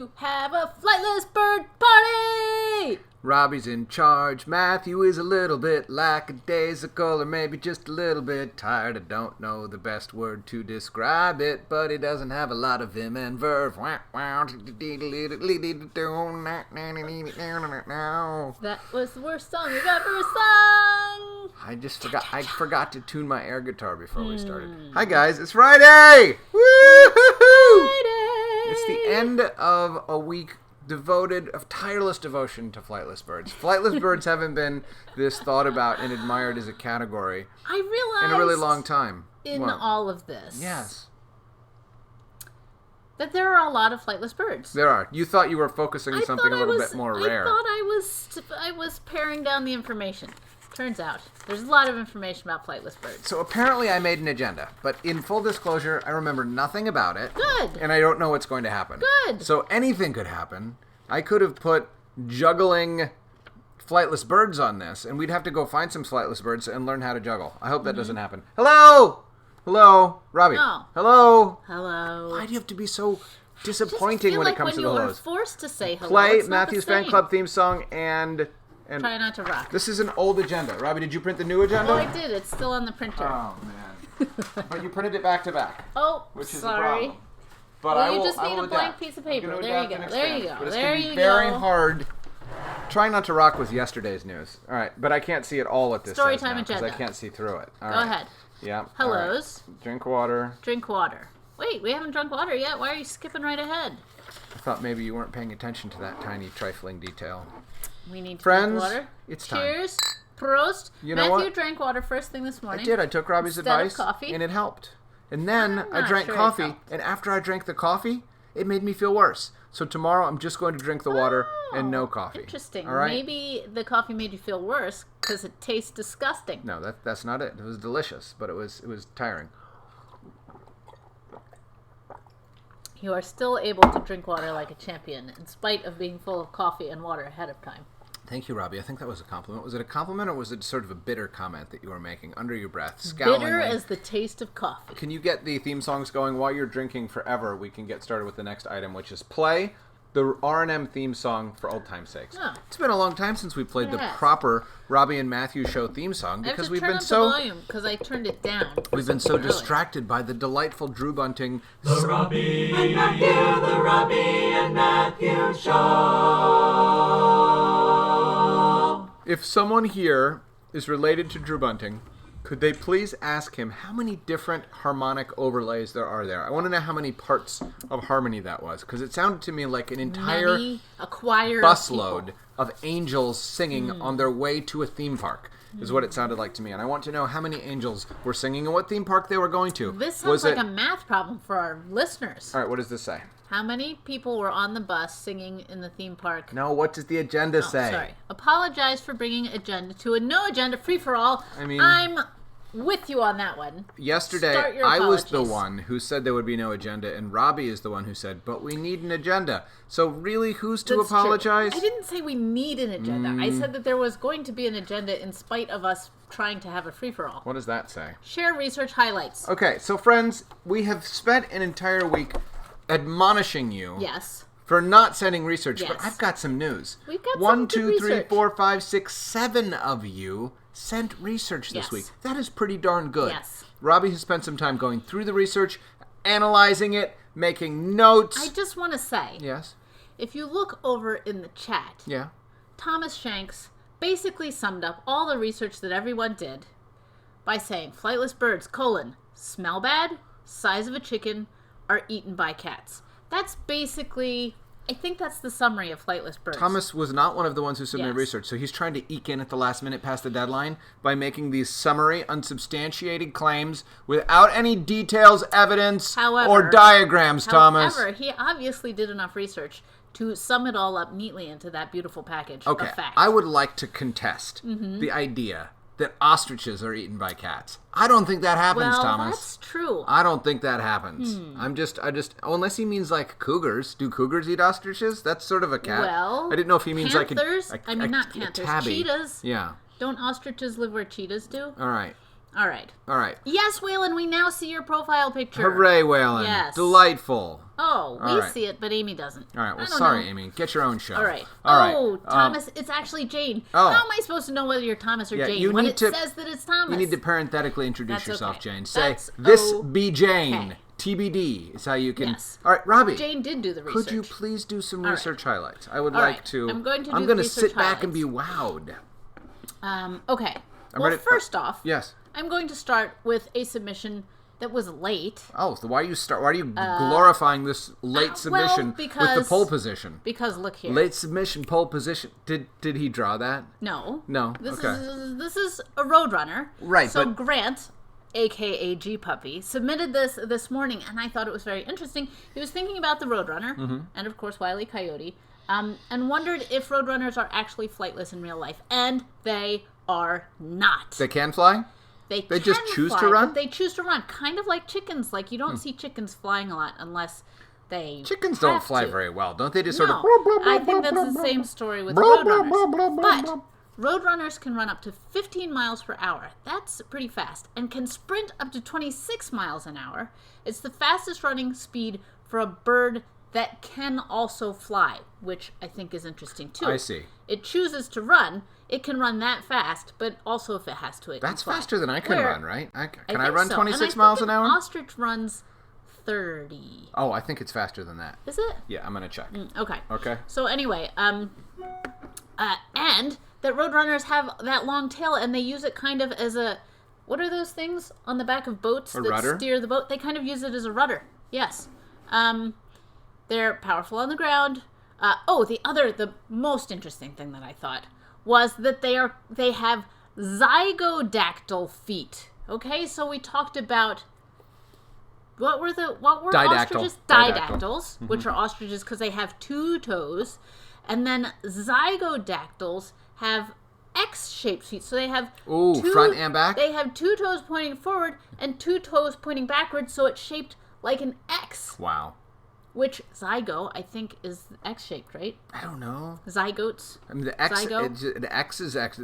Have a flightless bird party! Robbie's in charge. Matthew is a little bit lackadaisical, or maybe just a little bit tired. I don't know the best word to describe it, but he doesn't have a lot of vim and verve. That was the worst song we've ever sung! I forgot to tune my air guitar before we started. Hi guys, it's Friday! Woo-hoo-hoo! It's the end of a week of tireless devotion to flightless birds. Flightless birds haven't been this thought about and admired as a category in a really long time. All of this. Yes. That there are a lot of flightless birds. There are. You thought you were focusing on something a little bit more rare. I thought I was paring down the information. Turns out, there's a lot of information about flightless birds. So apparently I made an agenda, but in full disclosure, I remember nothing about it. Good. And I don't know what's going to happen. Good. So anything could happen. I could have put juggling flightless birds on this, and we'd have to go find some flightless birds and learn how to juggle. I hope that doesn't happen. Hello! Hello? Robbie. No. Hello? Hello. Why do you have to be so disappointing when it comes to the hellos? When you are forced to say hello, Play it's not Matthew's the same. fan club theme song and Try Not to Rock. This is an old agenda. Robbie, did you print the new agenda? Oh, I did. It's still on the printer. Oh, man. But you printed it back to back. Oh, which is sorry. a problem. But Well, you just need a blank piece of paper. There you go. There you go. But it's There going to you be very go. hard. Trying Not to Rock was yesterday's news. All right, but I can't see it all at this Storytime because agenda. I can't see through it. All Go right. ahead. Yeah. Hellos. All right. Drink water. Drink water. Wait, we haven't drunk water yet. Why are you skipping right ahead? I thought maybe you weren't paying attention to that tiny trifling detail. We need to Friends, drink water. it's time. Cheers. Prost. You know Matthew what? drank water first thing this morning. I did. I took Robbie's Instead of advice, coffee. and it helped. And then I'm I not drank sure it coffee, helped. and after I drank the coffee, it made me feel worse. So tomorrow I'm just going to drink the water and no coffee. Interesting. All right? Maybe the coffee made you feel worse because it tastes disgusting. No, that's not it. It was delicious, but it was tiring. You are still able to drink water like a champion in spite of being full of coffee and water ahead of time. Thank you, Robbie. I think that was a compliment. Was it a compliment or was it sort of a bitter comment that you were making under your breath? Scowlingly? Bitter as the taste of coffee. Can you get the theme songs going while you're drinking forever? We can get started with the next item, which is play the R&M theme song for old time's sakes. Oh. It's been a long time since we played the Yes. proper Robbie and Matthew show theme song because I we've have to been turn so up the volume because I turned it down. we've been so distracted by the delightful Drew Bunting. The Robbie and Matthew Show. If someone here is related to Drew Bunting, could they please ask him how many different harmonic overlays there are there? I want to know how many parts of harmony that was, because it sounded to me like an entire A choir busload of angels singing on their way to a theme park, is what it sounded like to me. And I want to know how many angels were singing and what theme park they were going to. This sounds like a math problem for our listeners. All right, what does this say? How many people were on the bus singing in the theme park? No, what does the agenda say? Sorry. Apologize for bringing agenda to a no agenda free-for-all. I mean, I'm with you on that one. Yesterday, Start your I was the apologies. one who said there would be no agenda, and Robbie is the one who said, but we need an agenda. So really, who's to That's true. apologize? I didn't say we need an agenda. I said that there was going to be an agenda in spite of us trying to have a free-for-all. What does that say? Share research highlights. Okay, so friends, we have spent an entire week admonishing you Yes. for not sending research, but Yes. I've got some news. We've got One, some good two, three, research. 4, 5, 6, 7 of you sent research this Yes. week. That is pretty darn good. Yes. Robbie has spent some time going through the research, analyzing it, making notes. I just want to say, Yes. if you look over in the chat, Yeah. Thomas Shanks basically summed up all the research that everyone did by saying flightless birds, smell bad, size of a chicken, are eaten by cats. That's basically, I think that's the summary of flightless birds. Thomas was not one of the ones who submitted Yes. research, so he's trying to eke in at the last minute past the deadline by making these summary, unsubstantiated claims without any details, evidence, or diagrams, Thomas. However, he obviously did enough research to sum it all up neatly into that beautiful package Okay, of facts. I would like to contest the idea that ostriches are eaten by cats. I don't think that happens, well, Thomas. that's true. I don't think that happens. Unless he means like cougars. Do cougars eat ostriches? That's sort of a cat. Well, I didn't know if he means panthers, like I mean, not panthers, tabby. cheetahs. Yeah. Don't ostriches live where cheetahs do? All right. All right. All right. Yes, Waylon, we now see your profile picture. Hooray, Waylon. Yes. Delightful. Oh, All we right. see it, but Amy doesn't. All right. Well, I don't sorry, know. Amy. Get your own show. All right. All right. Oh, Thomas, it's actually Jane. Oh. How am I supposed to know whether you're Thomas or Yeah, Jane you when need it to- says that it's Thomas? You need to parenthetically introduce That's yourself, okay. Jane. Say, That's this be Jane. okay. TBD is how you can... Yes. All right, Robbie. Jane did do the research. Could you please do some All research highlights? I would All like right. to... I'm going to do I'm the going to research sit back and highlights. be wowed. Okay. I'm Well, ready- first off, Yes. I'm going to start with a submission that was late Oh, so why are you glorifying this late submission with the because- pole position? because look here. Late submission, pole position. Did he draw that? No. No. This Okay. this is a Roadrunner. Right, So but- Grant, aka G Puppy, submitted this morning, and I thought it was very interesting. He was thinking about the Roadrunner, and of course Wile E. Coyote, and wondered if Roadrunners are actually flightless in real life, and they are not. They can fly? They just can choose to fly, run? But they choose to run, kind of like chickens. Like you don't see chickens flying a lot unless they Chickens don't have fly to. very well, don't they? Just sort No, of... I think that's the same story with Blah, blah, Roadrunners. blah, blah, blah, blah. But Roadrunners can run up to 15 miles per hour. That's pretty fast. And can sprint up to 26 miles an hour. It's the fastest running speed for a bird that can also fly, which I think is interesting too. I see. It chooses to run. It can run that fast, but also if it has to, it That's can fly. faster than I can Where- run, right? Can I think run so. 26 And I miles think an hour? Ostrich runs 30. Oh, I think it's faster than that. Is it? Yeah, I'm going to check. Okay. Okay. So anyway, and that Roadrunners have that long tail, and they use it kind of as a, what are those things on the back of boats that rudder? steer the boat? They kind of use it as a rudder. Yes. They're powerful on the ground. The most interesting thing that I thought was that they have zygodactyl feet. Okay, so we talked about what were Didactyl. ostriches? Didactyl. Didactyls, which are ostriches because they have 2 toes, and then zygodactyls have X-shaped feet. So they have front and back? They have 2 toes pointing forward and 2 toes pointing backwards, so it's shaped like an X. Wow. Which zygo, I think, is X-shaped, right? I don't know. Zygotes. I mean, the X, Zygo? the X is X.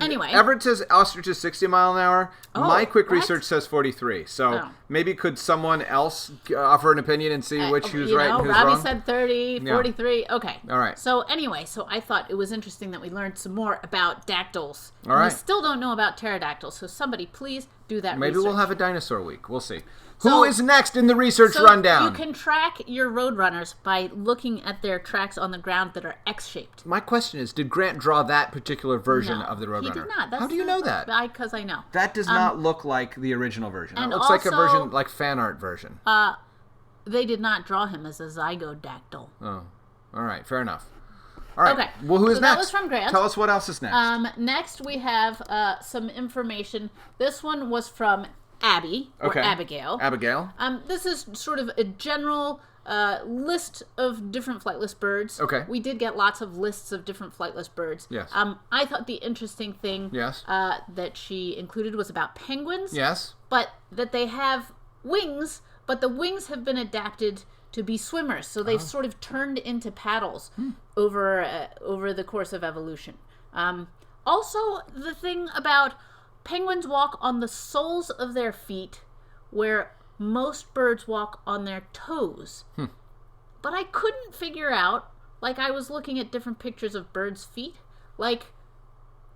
Anyway. Everett says ostrich is 60 mile an hour. Oh, My quick what? research says 43. So Oh. maybe could someone else offer an opinion and see which who's right and who's Robbie wrong? said 30, Yeah. 43. Okay. All right. So anyway, I thought it was interesting that we learned some more about dactyls. All And right. we still don't know about pterodactyls, so somebody please do that Maybe research. we'll have a dinosaur week. We'll see. So- Who is next in the research So rundown? you can track your Roadrunners by looking at their tracks on the ground that are X-shaped. My question is, did Grant draw that particular version No, of the Roadrunner? he did not. How do you know that? Because I know. That does not look like the original version. It and looks like a also- version, like fan art version. They did not draw him as a zygodactyl. Oh, all right, fair enough. All right. Okay, Well, who is so next? that was from Grant. Tell us what else is next. Next, we have some information. This one was from Abby, or Okay. Abigail. Abigail. This is sort of a general list of different flightless birds. Okay. We did get lots of lists of different flightless birds. Yes. I thought the interesting thing Yes. that she included was about penguins. Yes. But that they have wings, but the wings have been adapted to be swimmers. So they've sort of turned into paddles over the course of evolution. Also, the thing about penguins walk on the soles of their feet, where most birds walk on their toes. But I couldn't figure out, like I was looking at different pictures of birds' feet, like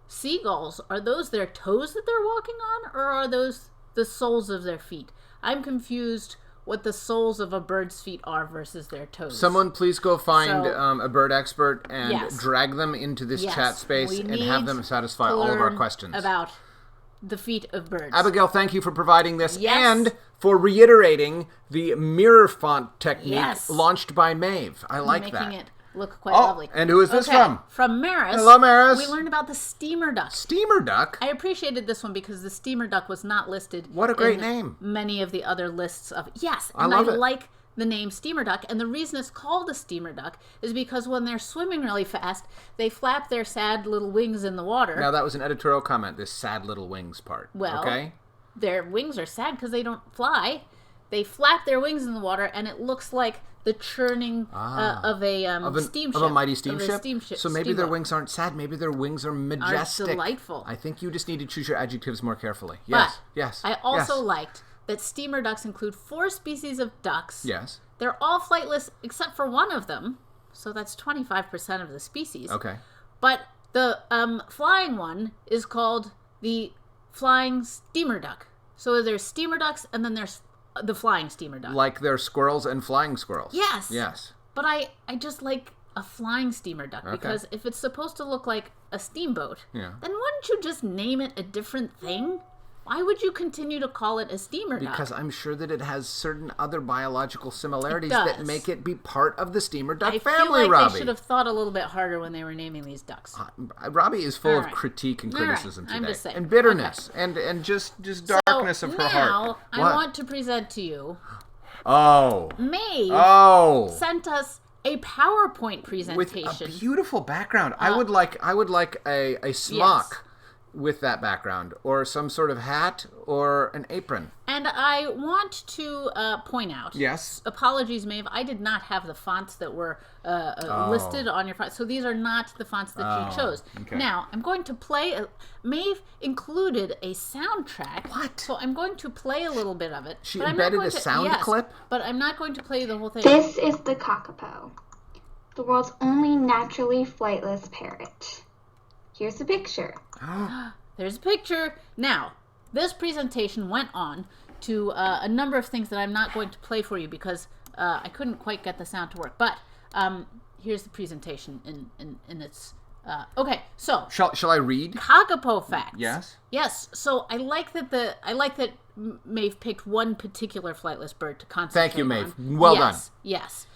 seagulls, are those their toes that they're walking on, or are those the soles of their feet? I'm confused what the soles of a bird's feet are versus their toes. Someone please go find So- a bird expert and Yes. drag them into this Yes, chat space we and have need them satisfy to all of our learn questions. about the feet of birds. Abigail, thank you for providing this Yes. and for reiterating the mirror font technique Yes. launched by Maeve. I like making that. it look quite Oh, lovely. and who is this Okay, from? From Maris. Hello, Maris. We learned about the steamer duck. Steamer duck? I appreciated this one because the steamer duck was not listed. What a great in name. Many of the other lists of I love it. like the name steamer duck, and the reason it's called a steamer duck is because when they're swimming really fast, they flap their sad little wings in the water. Now, that was an editorial comment, this sad little wings part. Well, okay? Their wings are sad because they don't fly. They flap their wings in the water, and it looks like the churning of a steamship. Of a mighty steamship? So maybe their steamboat. wings aren't sad. Maybe their wings are majestic. Delightful. I think you just need to choose your adjectives more carefully. Yes, But yes. I also yes. liked that steamer ducks include 4 species of ducks. Yes. They're all flightless except for one of them. So that's 25% of the species. Okay. But the flying one is called the flying steamer duck. So there's steamer ducks and then there's the flying steamer duck. Like they're squirrels and flying squirrels. Yes. Yes. But I just like a flying steamer duck because if it's supposed to look like a steamboat, then wouldn't you just name it a different thing? Why would you continue to call it a steamer duck? Because I'm sure that it has certain other biological similarities It that does. make it be part of the steamer duck I family, feel like Robbie. they should have thought a little bit harder when they were naming these ducks. Robbie is full All of right. critique and All right. criticism I'm today. just saying. And bitterness. And just darkness so of her now, heart. I What? want to present to you Oh. Maeve sent us a PowerPoint With presentation. a beautiful background. I would like a smock with that background, or some sort of hat, or an apron. And I want to point out. Yes. Apologies, Maeve. I did not have the fonts that were listed on your font. So these are not the fonts that you chose. okay. Now, I'm going to play. Maeve included a soundtrack. What? So I'm going to play a little bit of it. She but I'm not embedded going a to- sound yes, clip? But I'm not going to play the whole thing. This is the kakapo, the world's only naturally flightless parrot. Here's a picture. There's a picture. Now, this presentation went on to a number of things that I'm not going to play for you because I couldn't quite get the sound to work. But here's the presentation in its... okay, so... Shall I read? Kakapo facts. Yes? Yes. So I like that Maeve picked one particular flightless bird to concentrate on. Thank you, Maeve. Well done. Yes.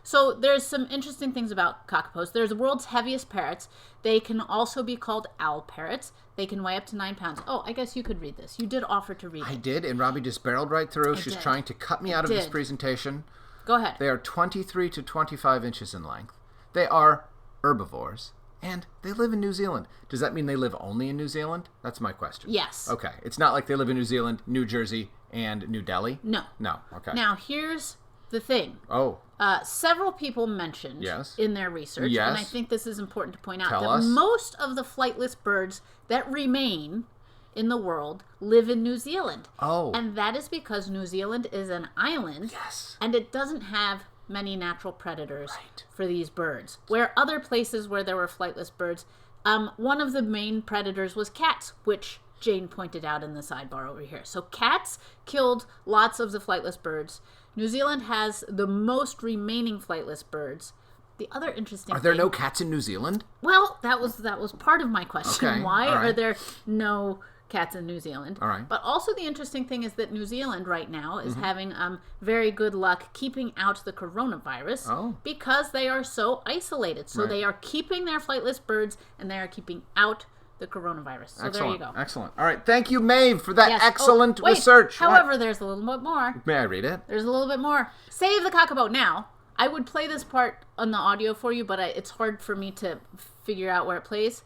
So there's some interesting things about kakapos. There's the world's heaviest parrots. They can also be called owl parrots. They can weigh up to 9 pounds. Oh, I guess you could read this. You did offer to read I it. did, and Robbie just barreled right through. She's did. trying to cut me out of this did. presentation. Go ahead. They are 23 to 25 inches in length. They are herbivores, and they live in New Zealand. Does that mean they live only in New Zealand? That's my question. Yes. Okay. It's not like they live in New Zealand, New Jersey, and New Delhi? No. No. Okay. Now, here's the thing. Oh. Several people mentioned Yes. in their research, Yes. and I think this is important to point out, Tell that us. most of the flightless birds that remain in the world live in New Zealand. Oh. And that is because New Zealand is an island, Yes. and it doesn't have many natural predators Right. for these birds. Where other places where there were flightless birds, one of the main predators was cats, which Jane pointed out in the sidebar over here. So cats killed lots of the flightless birds. New Zealand has the most remaining flightless birds. The other interesting Are there thing, no cats in New Zealand? well, that was part of my question. Okay, Why all right. are there no cats in New Zealand? All right. But also the interesting thing is that New Zealand right now is Mm-hmm. having very good luck keeping out the coronavirus because they are so isolated. So Right. they are keeping their flightless birds and they are keeping out the coronavirus. So Excellent. there you go. Excellent. All right. Thank you, Maeve, for that Yes. excellent Oh, wait. research. What? However, there's a little bit more. May I read it? There's a little bit more. Save the kakapo. Now, I would play this part on the audio for you, but it's hard for me to figure out where it plays.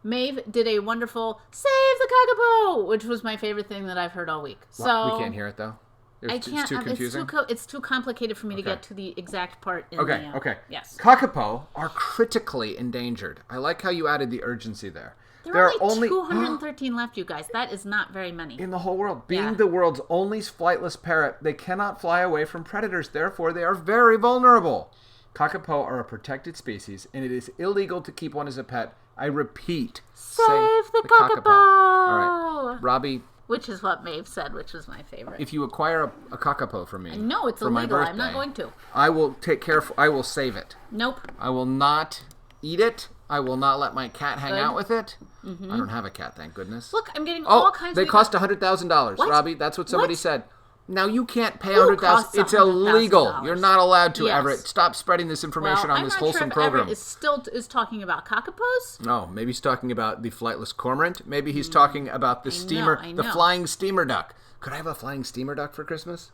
Maeve did a wonderful Save the Kakapo, which was my favorite thing that I've heard all week. So We can't hear it, though? I can't. It's too confusing? It's too complicated for me to Okay. get to the exact part. In Okay, the, okay. Yes. Kakapo are critically endangered. I like how you added the urgency there. There are only 213 left, you guys. That is not very many. in the whole world. Being Yeah. the world's only flightless parrot, they cannot fly away from predators. Therefore, they are very vulnerable. Kakapo are a protected species, and it is illegal to keep one as a pet. I repeat, Save the kakapo. Kakapo! All right, Robbie, Which is what Maeve said, which was my favorite. if you acquire a kakapo from me, No, it's for my illegal. I'm not birthday, going to. I will take care. I will save it. Nope. I will not eat it. I will not let my cat hang Good. out with it. I don't have a cat, thank goodness. Look, I'm getting Oh, all kinds they of... cost $100,000, What? Robbie. That's what somebody What? said. Now you can't pay Who $100,000. costs It's $100,000? illegal. You're not allowed to, Yes. Everett. Stop spreading this information on I'm this not wholesome sure if program. Everett is talking about kakapos. No, maybe he's talking about the flightless cormorant. Maybe he's talking about the steamer, I the know. flying steamer duck. Could I have a flying steamer duck for Christmas?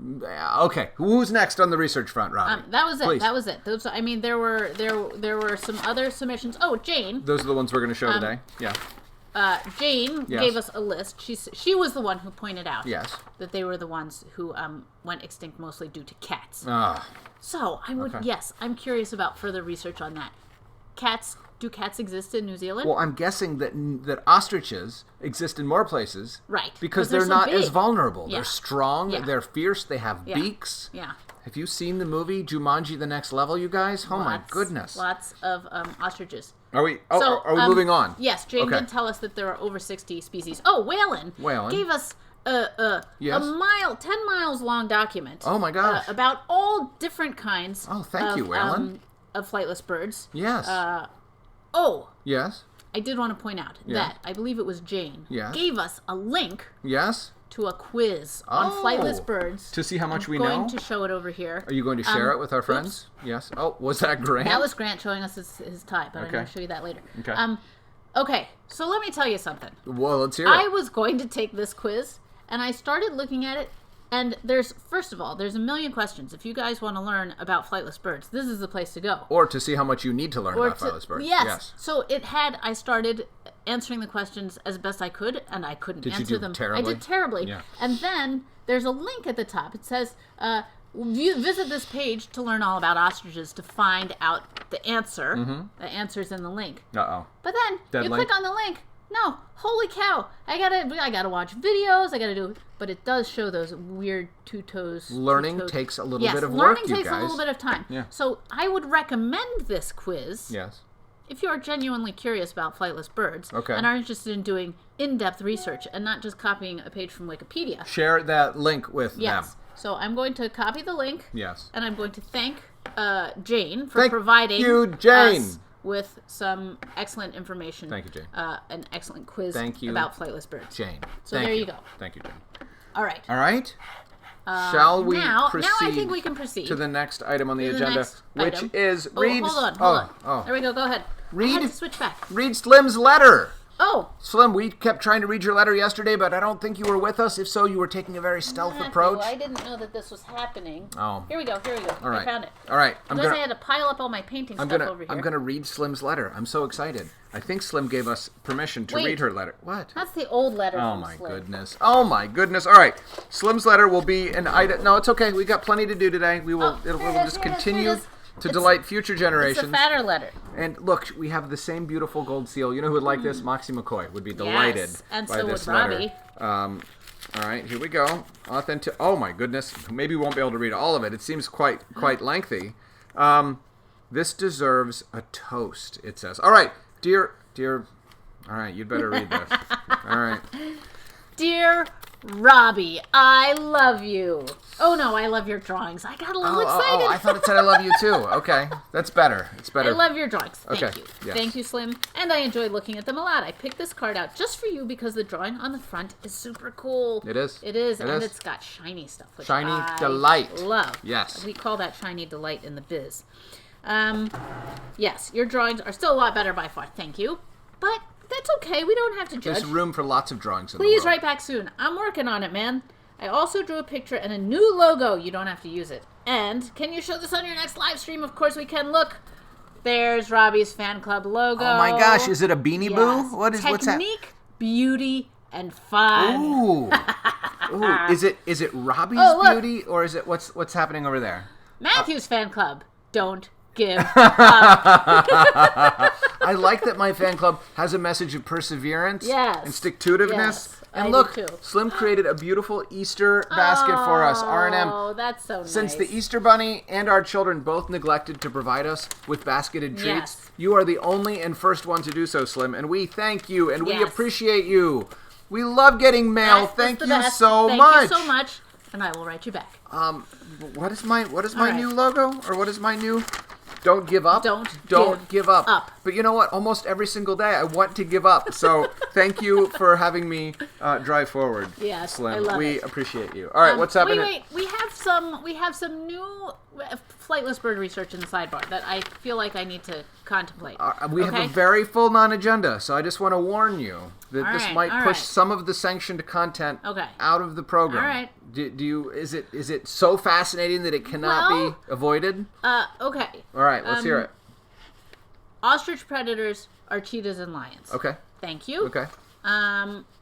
Okay, who's next on the research front, Robbie? That was it. Please. That was it. Those, I mean, there were some other submissions. Oh, Jane. Those are the ones we're going to show today. Yeah. Jane Yes. gave us a list. She was the one who pointed out Yes. that they were the ones who went extinct mostly due to cats. Ah. So I'm curious about further research on that. Do cats exist in New Zealand? Well, I'm guessing that ostriches exist in more places. Right. Because they're they're so not big. as vulnerable. Yeah. They're strong. Yeah. They're fierce. They have beaks. Yeah. Have you seen the movie Jumanji: The Next Level, you guys? Oh my goodness. Lots of ostriches. Are we moving on? Yes, Jane did tell us that there are over 60 species. Oh, Waylon gave us a 10 miles long document. Oh my gosh. About all different kinds. Oh, thank you, Waylon. Of flightless birds. Yes. Yes. I did want to point out that I believe it was Jane gave us a link. Yes. To a quiz on flightless birds. To see how much we know? I'm going to show it over here. Are you going to share it with our friends? Yes. Oh, was that Grant? That was Grant showing us his tie, but I'm going to show you that later. Okay. Okay, so let me tell you something. Well, let's hear it. I was going to take this quiz, and I started looking at it, and first of all, there's a million questions. If you guys want to learn about flightless birds, this is the place to go. Or to see how much you need to learn about flightless birds. Yes. So I started answering the questions as best I could, and I couldn't answer them. Terribly? I did terribly. Yeah. And then there's a link at the top. It says, visit this page to learn all about ostriches to find out the answer. Mm-hmm. The answer's in the link. Uh-oh. But then you click on the link. No, holy cow! I gotta watch videos. I gotta do, but it does show those weird two toes. Learning takes a little bit of work, learning you takes guys. a little bit of time. Yeah. So I would recommend this quiz. Yes. If you are genuinely curious about flightless birds and are interested in doing in-depth research and not just copying a page from Wikipedia. Share that link with them. So I'm going to copy the link. Yes. And I'm going to thank Jane for providing us with some excellent information. Thank you, Jane. An excellent quiz about flightless birds. Jane. So there you go. Thank you, Jane. All right. All right. Shall we proceed? Now I think we can proceed to the next item on the agenda, which is hold on. There we go. Go ahead. I had to switch back. Read Slim's letter. Oh. Slim, we kept trying to read your letter yesterday, but I don't think you were with us. If so, you were taking a very stealth approach. I didn't know that this was happening. Oh. Here we go. All right. I found it. All right. I had to pile up all my painting stuff over here. I'm going to read Slim's letter. I'm so excited. I think Slim gave us permission to read her letter. What? That's the old letter from my Slim. goodness. Oh, my goodness. All right. Slim's letter will be an item. No, it's okay. We got plenty to do today. We will. It will just continue to delight future generations. It's a fatter letter. And look, we have the same beautiful gold seal. You know who would like this? Moxie McCoy would be delighted by this letter. All right, here we go. Oh my goodness. Maybe we won't be able to read all of it. It seems quite lengthy. This deserves a toast, it says. All right, dear. All right, you'd better read this. All right. Dear Robbie, I love you. Oh no, I love your drawings. I got a little excited. I thought it said I love you too. Okay, that's better. It's better. I love your drawings. Thank you. Yes. Thank you, Slim. And I enjoyed looking at them a lot. I picked this card out just for you because the drawing on the front is super cool. It is. It is, and it's got shiny stuff, which shiny I delight. Love. Yes. We call that shiny delight in the biz. Yes, your drawings are still a lot better by far. Thank you. But that's okay. We don't have to judge. There's room for lots of drawings in the world. Please write back soon. I'm working on it, man. I also drew a picture and a new logo. You don't have to use it. And can you show this on your next live stream? Of course we can. Look, there's Robbie's fan club logo. Oh my gosh, is it a Beanie Boo? What's that? Technique, beauty, and fun. Ooh. Ooh. Is it Robbie's beauty or is it what's happening over there? Matthew's fan club. Don't give up. I like that my fan club has a message of perseverance and stick-to-itiveness. Yes, and look, do too. Slim created a beautiful Easter basket for us, R&M. Oh, that's so nice. Since the Easter Bunny and our children both neglected to provide us with basketed treats, you are the only and first one to do so, Slim, and we thank you and we appreciate you. We love getting mail. Thank you so much. Thank you so much, and I will write you back. What is my new logo, or what is my new? Don't give up. Don't give up. But you know what? Almost every single day I want to give up. So thank you for having me drive forward. Yes, Slim. I love we appreciate you. All right, what's happening? Wait. We have some new flightless bird research in the sidebar that I feel like I need to contemplate. We have a very full non-agenda, so I just want to warn you that this might push some of the sanctioned content out of the program. All right. Is it so fascinating that it cannot be avoided? Okay. All right, let's hear it. Ostrich predators are cheetahs and lions. Okay. Thank you. Okay.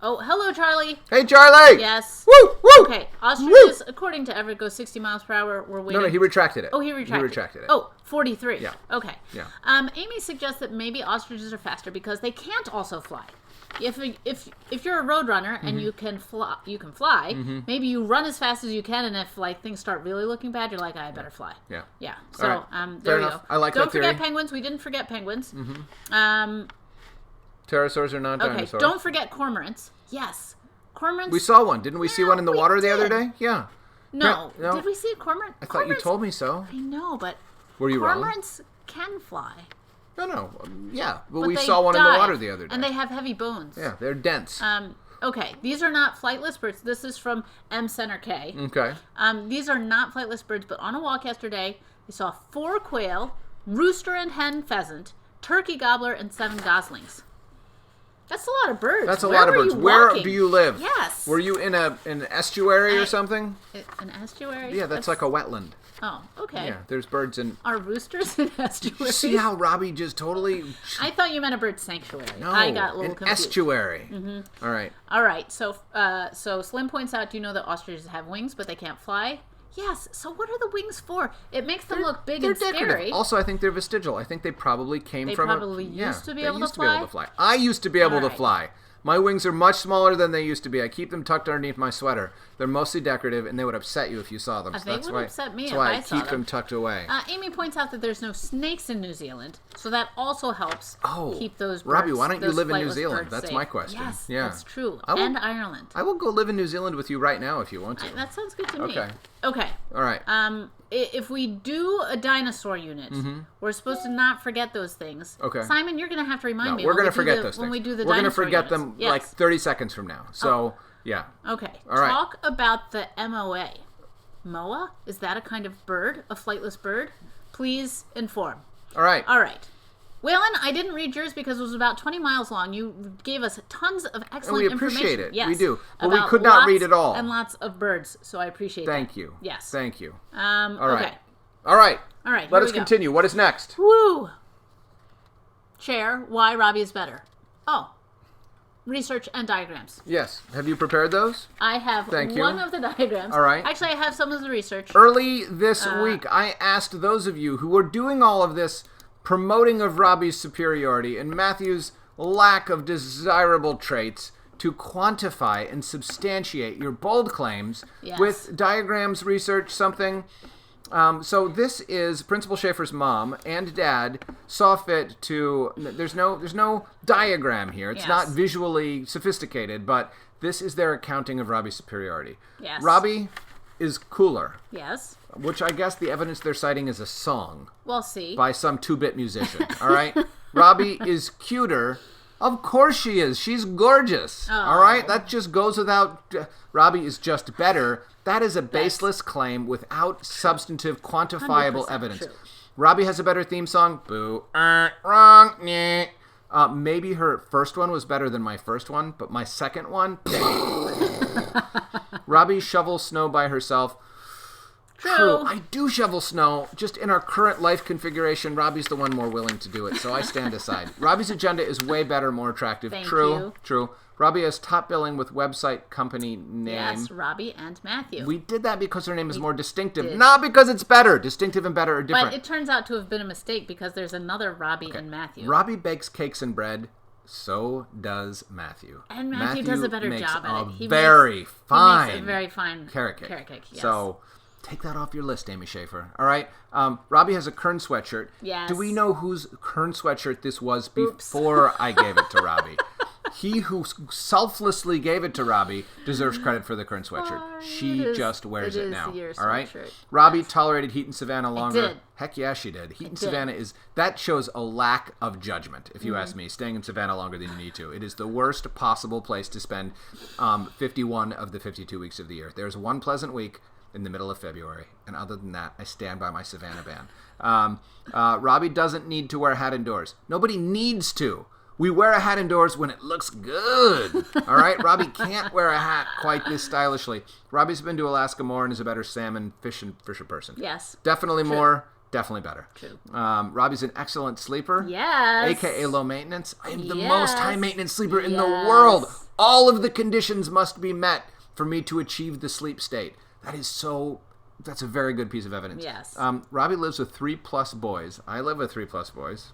Oh, hello, Charlie. Hey, Charlie! Yes. Woo! Woo! Okay, ostriches, according to Everett, go 60 miles per hour. We're waiting. No, he retracted it. Oh, he retracted it. Oh, 43. Yeah. Okay. Yeah. Amy suggests that maybe ostriches are faster because they can't also fly. If you're a road runner and you can fly, maybe you run as fast as you can, and if like things start really looking bad, you're like, I better fly. Yeah. Yeah. So All right. there Fair you enough. go. I like Don't that theory. forget penguins. We didn't forget penguins. Pterosaurs are non-dinosaurs. Okay. Don't forget cormorants. Yes. Cormorants. We saw one. Didn't we see one in the we water the other did. day? Yeah. No. No. Did we see a cormorant? I thought you told me so. I know, but Were you wrong? cormorants can fly. No. Yeah. But But we they saw one in the dive, water the other day. and they have heavy bones. Yeah, they're dense. Okay, these are not flightless birds. This is from M Center K. Okay. These are not flightless birds, but on a walk yesterday, we saw 4 quail, rooster and hen pheasant, turkey gobbler, and 7 goslings. That's a lot of birds. That's a Where lot of were birds. you Where walking? do you live? Yes. Were you in an estuary or something? An estuary? Yeah, that's like a wetland. Oh, okay. Yeah, there's birds in... Are roosters in estuaries? See how Robbie just totally... I thought you meant a bird sanctuary. No, I got a little an confused. estuary. All right. All right, so Slim points out, do you know that ostriches have wings, but they can't fly? Yes, so what are the wings for? It makes them look big They're and decorative. scary. Also, I think they're vestigial. I think they probably came They from... probably used to be able to fly? I used to be able to All right. fly. My wings are much smaller than they used to be. I keep them tucked underneath my sweater. They're mostly decorative, and they would upset you if you saw them. So They that's would why, upset me that's if why I I saw keep them. them tucked away. Amy points out that there's no snakes in New Zealand, so that also helps keep those birds, Robbie, why don't you those live in New flightless Zealand? birds That's safe. my question. Yes, Yeah. that's true. I will- And Ireland. I will go live in New Zealand with you right now if you want to. That sounds good to me. Okay. Okay. All right. If we do a dinosaur unit, we're supposed to not forget those things. Okay. Simon, you're going to have to remind me. We're going to forget those things. When we do the We're dinosaur forget units. them Yes. like 30 seconds from now. So, yeah. Okay. All right. Talk about the MOA. MOA? Is that a kind of bird? A flightless bird? Please inform. All right. All right. Waylon, I didn't read yours because it was about 20 miles long. You gave us tons of excellent And we appreciate information. it. Yes, We do. But we about could not lots read it all. And lots of birds, so I appreciate that. Thank you. Yes. Thank you. All right. Okay. All right. All right. Let here us we go. continue. What is next? Woo! Share why Robbie is better. Oh. Research and diagrams. Yes. Have you prepared those? I have Thank you. one of the diagrams. All right. Actually, I have some of the research. Early this week, I asked those of you who were doing all of this promoting of Robbie's superiority and Matthew's lack of desirable traits to quantify and substantiate your bold claims Yes. with diagrams, research, something. So this is Principal Schaefer's mom and dad saw fit to. There's no diagram here. It's Yes. not visually sophisticated, but this is their accounting of Robbie's superiority. Yes. Robbie is cooler, Yes. which I guess the evidence they're citing is a song We'll see. by some 2-bit musician. All right, Robbie is cuter. Of course she is. She's gorgeous. All right, that just goes without. Robbie is just better. That is a baseless claim without substantive, quantifiable 100% evidence. true. Robbie has a better theme song. Boo. Wrong. Nyeh. Maybe her first one was better than my first one, but my second one. Robbie shovels snow by herself. True. I do shovel snow. Just in our current life configuration, Robbie's the one more willing to do it, so I stand aside. Robbie's agenda is way better, more attractive. Thank True. you. True. Robbie has top billing with website company name. Yes, Robbie and Matthew. We did that because her name is more distinctive, did. not because it's better. Distinctive and better are different. But it turns out to have been a mistake because there's another Robbie and Matthew. Robbie bakes cakes and bread. So does Matthew. And Matthew does a better makes job at it. He makes a very fine carrot cake. Yes. So take that off your list, Amy Schaefer. All right. Robbie has a Kern sweatshirt. Yes. Do we know whose Kern sweatshirt this was before I gave it to Robbie? He who selflessly gave it to Robbie deserves credit for the Kern sweatshirt. She just wears it now. All right. sweatshirt. Robbie tolerated heat in Savannah longer. did. Heck yeah, she did. Heat in Savannah that shows a lack of judgment, if you ask me, staying in Savannah longer than you need to. It is the worst possible place to spend 51 of the 52 weeks of the year. There's one pleasant week in the middle of February, and other than that, I stand by my Savannah ban. Robbie doesn't need to wear a hat indoors. Nobody needs to. We wear a hat indoors when it looks good. All right? Robbie can't wear a hat quite this stylishly. Robbie's been to Alaska more and is a better salmon fisher person. Yes. Definitely more Definitely better. True. Robbie's an excellent sleeper. Yes. AKA low maintenance. I am the Yes. most high maintenance sleeper in the Yes. world. All of the conditions must be met for me to achieve the sleep state. That's a very good piece of evidence. Yes. Robbie lives with 3+ boys. I live with 3+ boys.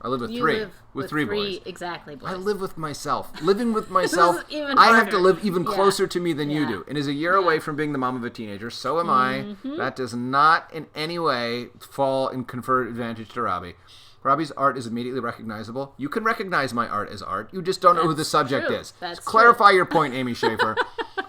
I live with You three. live with three boys. Exactly, boys. I live with myself. Living with myself, is even I have to harder. live even Yeah. closer to me than you Yeah. do. And is a year away from being the mom of a teenager. So am I. That does not in any way fall and confer advantage to Robbie. Robbie's art is immediately recognizable. You can recognize my art as art. You just don't know who the That's subject true. is. That's Clarify your point, Amy Schaefer.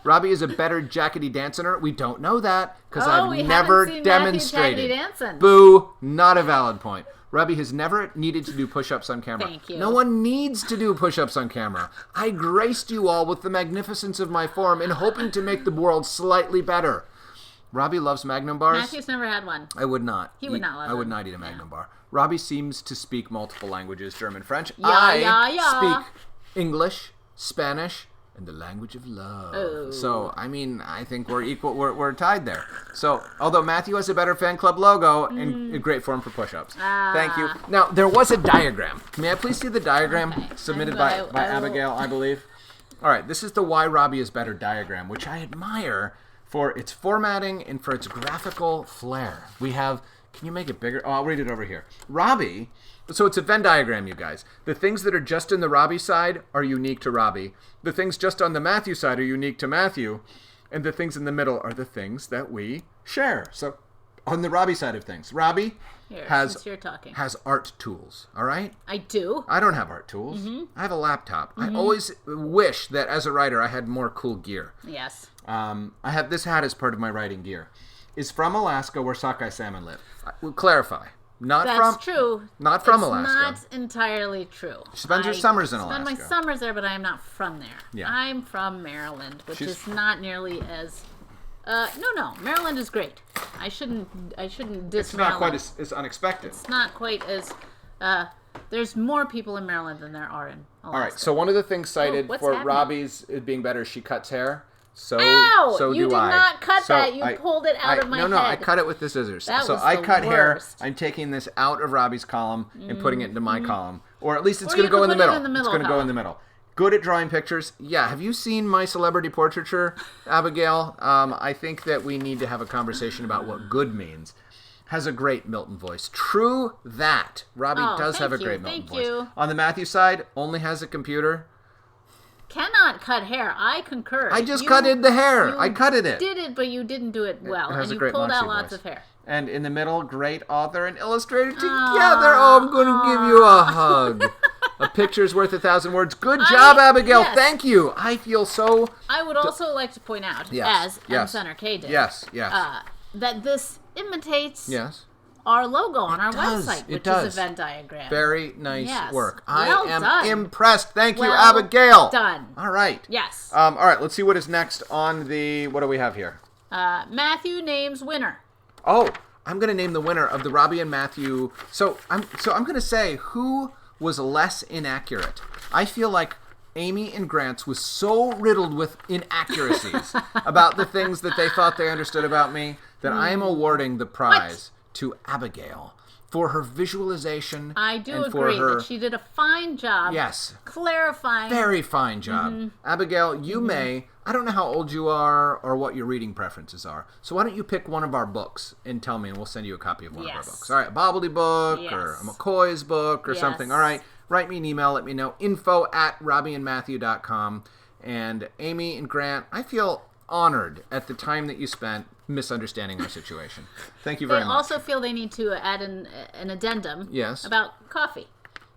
Robbie is a better jackety dancer. We don't know that because we I've never haven't seen demonstrated. Matthew Jackety dancing. Boo! Not a valid point. Robbie has never needed to do push-ups on camera. Thank you. No one needs to do push-ups on camera. I graced you all with the magnificence of my form in hoping to make the world slightly better. Robbie loves Magnum bars. Matthew's never had one. I would not. He would not love I would them. not eat a Magnum bar. Robbie seems to speak multiple languages, German, French. Yeah, I yeah. speak English, Spanish, and the language of love. Oh. So, I mean, I think we're equal. We're tied there. So, although Matthew has a better fan club logo and a great form for push-ups. Thank you. Now, there was a diagram. May I please see the diagram submitted by I will- Abigail, I believe? All right, this is the Why Robbie is Better diagram, which I admire for its formatting and for its graphical flair. We have, can you make it bigger? Oh, I'll read it over here. Robbie, so it's a Venn diagram, you guys. The things that are just in the Robbie side are unique to Robbie. The things just on the Matthew side are unique to Matthew. And the things in the middle are the things that we share. So on the Robbie side of things, Robbie Here, has since you're talking. has art tools, all right? I do. I don't have art tools. I have a laptop. I always wish that as a writer I had more cool gear. Yes. I have this hat as part of my writing gear. Is from Alaska where sockeye salmon live. We'll clarify. Not That's from true. Not from It's Alaska. not entirely true. She spends her summers in I spend my Alaska. summers there, but I am not from there. Yeah. I'm from Maryland, which She's- is not nearly as... no. Maryland is great. I shouldn't diss It's not Maryland. quite as unexpected. It's not quite as... there's more people in Maryland than there are in Alaska. All right. So one of the things cited what's for happening? Robbie's being better, she cuts hair. So Ow! so You do did I. not cut So that. You pulled it out of my No, I head. cut it with the scissors. That so was I the cut hair. worst. I'm taking this out of Robbie's column and putting it into my column, or at least it's Or going you to go could in the put it middle. in the It's middle going to go in column. the middle. Good at drawing pictures. Yeah. Have you seen my celebrity portraiture, Abigail? I think that we need to have a conversation about what good means. Has a great Milton voice. True that. Robbie Oh, does have a thank you, great Milton thank voice. you. On the Matthew side, only has a computer. Cannot cut hair. I concur. I just You- cutted the hair. you I cutted it. did it, but you didn't do it well. It has and a you great pulled out Moxie lots voice. of hair. And in the middle, great author and illustrator together. Oh, I'm going to give you a hug. A picture's worth 1,000 words. Good job, Abigail. yes. Thank you. I feel so... I would also like to point out, Yes, as yes. Center K did, Yes. that this imitates Yes. our logo on our does, website, it which does. is a Venn diagram. Very nice Yes. work. Well I am done. impressed. Thank you, Well Abigail. done. All right. Yes. All right, let's see what is next on the... What do we have here? Matthew names winner. Oh, I'm going to name the winner of the Robbie and Matthew. So I'm going to say who was less inaccurate. I feel like Amy and Grant's was so riddled with inaccuracies about the things that they thought they understood about me that I am awarding the prize to Abigail for her visualization. I do and for agree her, that she did a fine job yes, clarifying. very fine job. Abigail, you may, I don't know how old you are or what your reading preferences are, so why don't you pick one of our books and tell me, and we'll send you a copy of one of our Yes. books. All right, a Bobbledy book or a Yes. McCoy's book or Yes. something. All right, write me an email, let me know, info@robbieandmatthew.com. And Amy and Grant, I feel honored at the time that you spent misunderstanding our situation. Thank you They very much. also feel they need to add an addendum Yes. about coffee.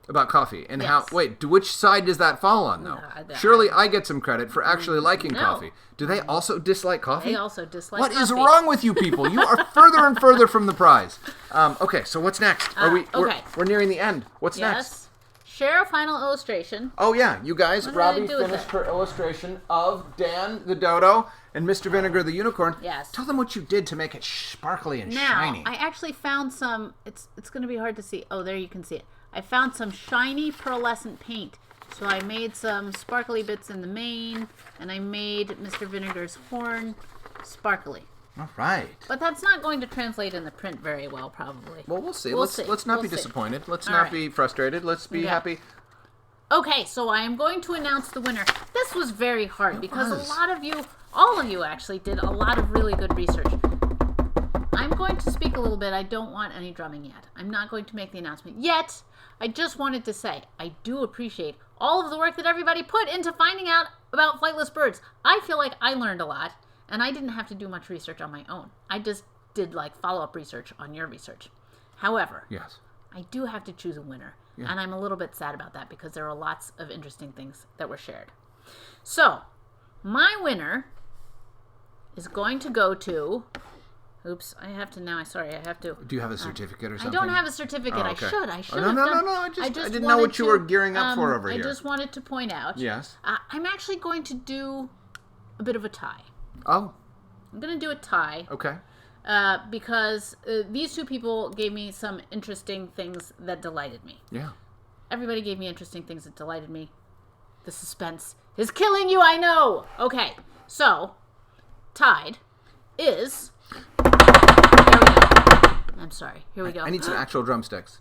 About coffee and Yes. how. Wait, which side does that fall on though? Surely I get some credit for actually liking No. coffee. Do they also dislike coffee? They also dislike What is coffee. wrong with you people? You are further and further from the prize. Okay, so what's next? Are we? okay. We're nearing the end. What's next? Yes. Share a final illustration. Oh yeah, you guys. What did I Robbie do with finished it? her illustration of Dan the Dodo and Mr. Vinegar the Unicorn. Yes. Tell them what you did to make it sparkly and Now, shiny. I actually found some, it's going to be hard to see. Oh, there you can see it. I found some shiny pearlescent paint. So I made some sparkly bits in the mane, and I made Mr. Vinegar's horn sparkly. All right. But that's not going to translate in the print very well, probably. Well, we'll see. We'll Let's not We'll be see. disappointed. Let's All not right. be frustrated. Let's be Okay. happy. Okay, so I am going to announce the winner. This was very hard because was. a lot of you, all of you actually, did a lot of really good research. I'm going to speak a little bit. I don't want any drumming yet. I'm not going to make the announcement yet. I just wanted to say I do appreciate all of the work that everybody put into finding out about flightless birds. I feel like I learned a lot, and I didn't have to do much research on my own. I just did like follow-up research on your research. However, Yes. I do have to choose a winner, and I'm a little bit sad about that because there are lots of interesting things that were shared. So, my winner is going to go to... Oops, I have to now. Sorry, I have to. Do you have a certificate or I something? don't have a certificate. Oh, okay. I should Oh, have no, done. no. I didn't know what you were gearing up for over here. I just wanted to point out. Yes. I'm actually going to do a bit of a tie. Oh, I'm going to do a tie okay. because these two people gave me some interesting things that delighted me. Yeah. Everybody gave me interesting things that delighted me. The suspense is killing you, I know. Okay, so tied is. Here we go. I'm sorry. Here we go. I need some actual drumsticks.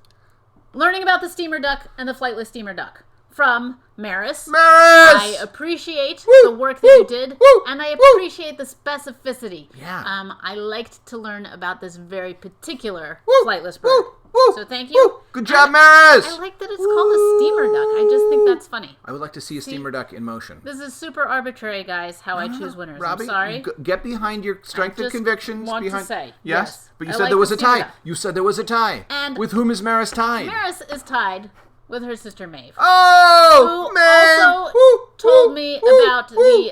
Learning about the steamer duck and the flightless steamer duck from Maris. Maris! I appreciate the work that you did, and I appreciate the specificity. Yeah. I liked to learn about this very particular Woo! flightless bird. Woo! Woo! So thank you. Woo! Good job, Maris! I like that it's called a steamer duck. I just think that's funny. I would like to see a steamer duck in motion. This is super arbitrary, guys, how I choose winners. Robbie, I'm sorry. get behind your strength of just convictions. want to behind... say, yes, yes, but you I said like there was the a steamer tie. duck. You said there was a tie. And with whom is Maris tied? Maris is tied with her sister Maeve, Oh, who man! also Woo, told woo, me woo, about woo.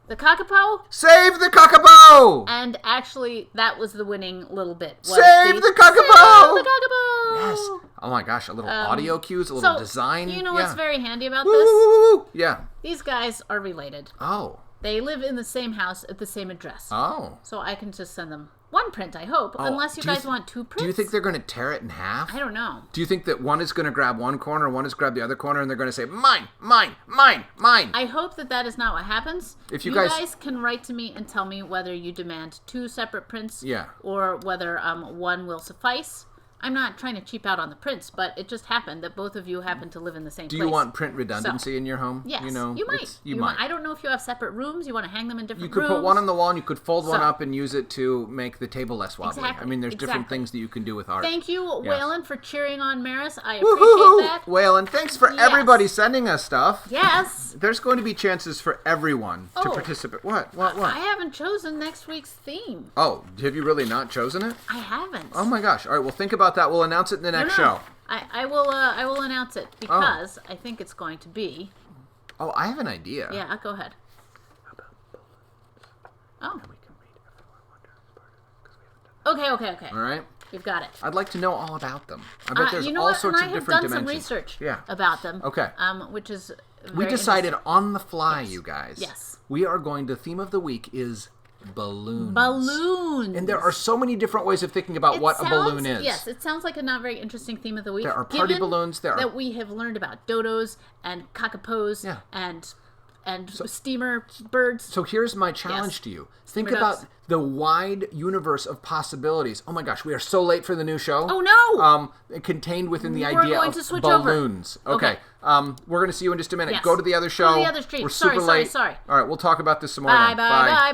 the kakapo. Save the cockapoo! And actually, that was the winning little bit. Was Save the cockapoo! Save the cockapoo! Yes. Oh my gosh, a little audio cues, a little So, design. you know yeah. what's very handy about Woo, this? woo, woo, woo. Yeah. These guys are related. Oh. They live in the same house at the same address. Oh. So I can just send them one print, I hope. Unless you do you guys want two prints. Do you think they're going to tear it in half? I don't know. Do you think that one is going to grab one corner, one is grab the other corner, and they're going to say, mine, mine, mine, mine? I hope that that is not what happens. If you you guys- guys can write to me and tell me whether you demand two separate prints, Yeah. or whether one will suffice. I'm not trying to cheap out on the prints, but it just happened that both of you happen to live in the same Do place. you want print redundancy in your home? Yes, You know, you might. it's- You might. I don't know if you have separate rooms. You want to hang them in different You could rooms. put one on the wall, and you could fold one So- up and use it to make the table less wobbly. Exactly, I mean, there's different exactly. things that you can do with art. Thank you, Waylon, for cheering on Maris. I Woo-hoo-hoo! appreciate that. Waylon, thanks for Yes. everybody sending us stuff. Yes. There's going to be chances for everyone to Oh. participate. What? I haven't chosen next week's theme. Oh, have you really not chosen it? I haven't. Oh my gosh. All right, well, think about that. We'll announce it in the next show. I will announce it because I think it's going to be. Oh, I have an idea. Yeah, go ahead. Oh. Okay. All right? We've got it. I'd like to know all about them. I bet there's you know all what? sorts and of I have different done dimensions. some research Yeah. about them. Okay. Which is We very decided on the fly, you guys. Yes. We are going to, theme of the week is balloons. balloons. And there are so many different ways of thinking about what a balloon is. Yes, it sounds like a not very interesting theme of the week. There are party given balloons, there are- that we have learned about dodos and cockapos Yeah. and steamer birds. So here's my challenge Yes. to you. Think Steamer about ducks. the wide universe of possibilities. Oh my gosh, we are so late for the new show. Oh, no! Contained within the We're idea going of to switch over. balloons. Okay. Okay. We're going to see you in just a minute. Yes. Go to the other show. Go to the other stream. We're Sorry, super sorry, late. sorry. All right, we'll talk about this some more Bye, then. bye, bye, bye.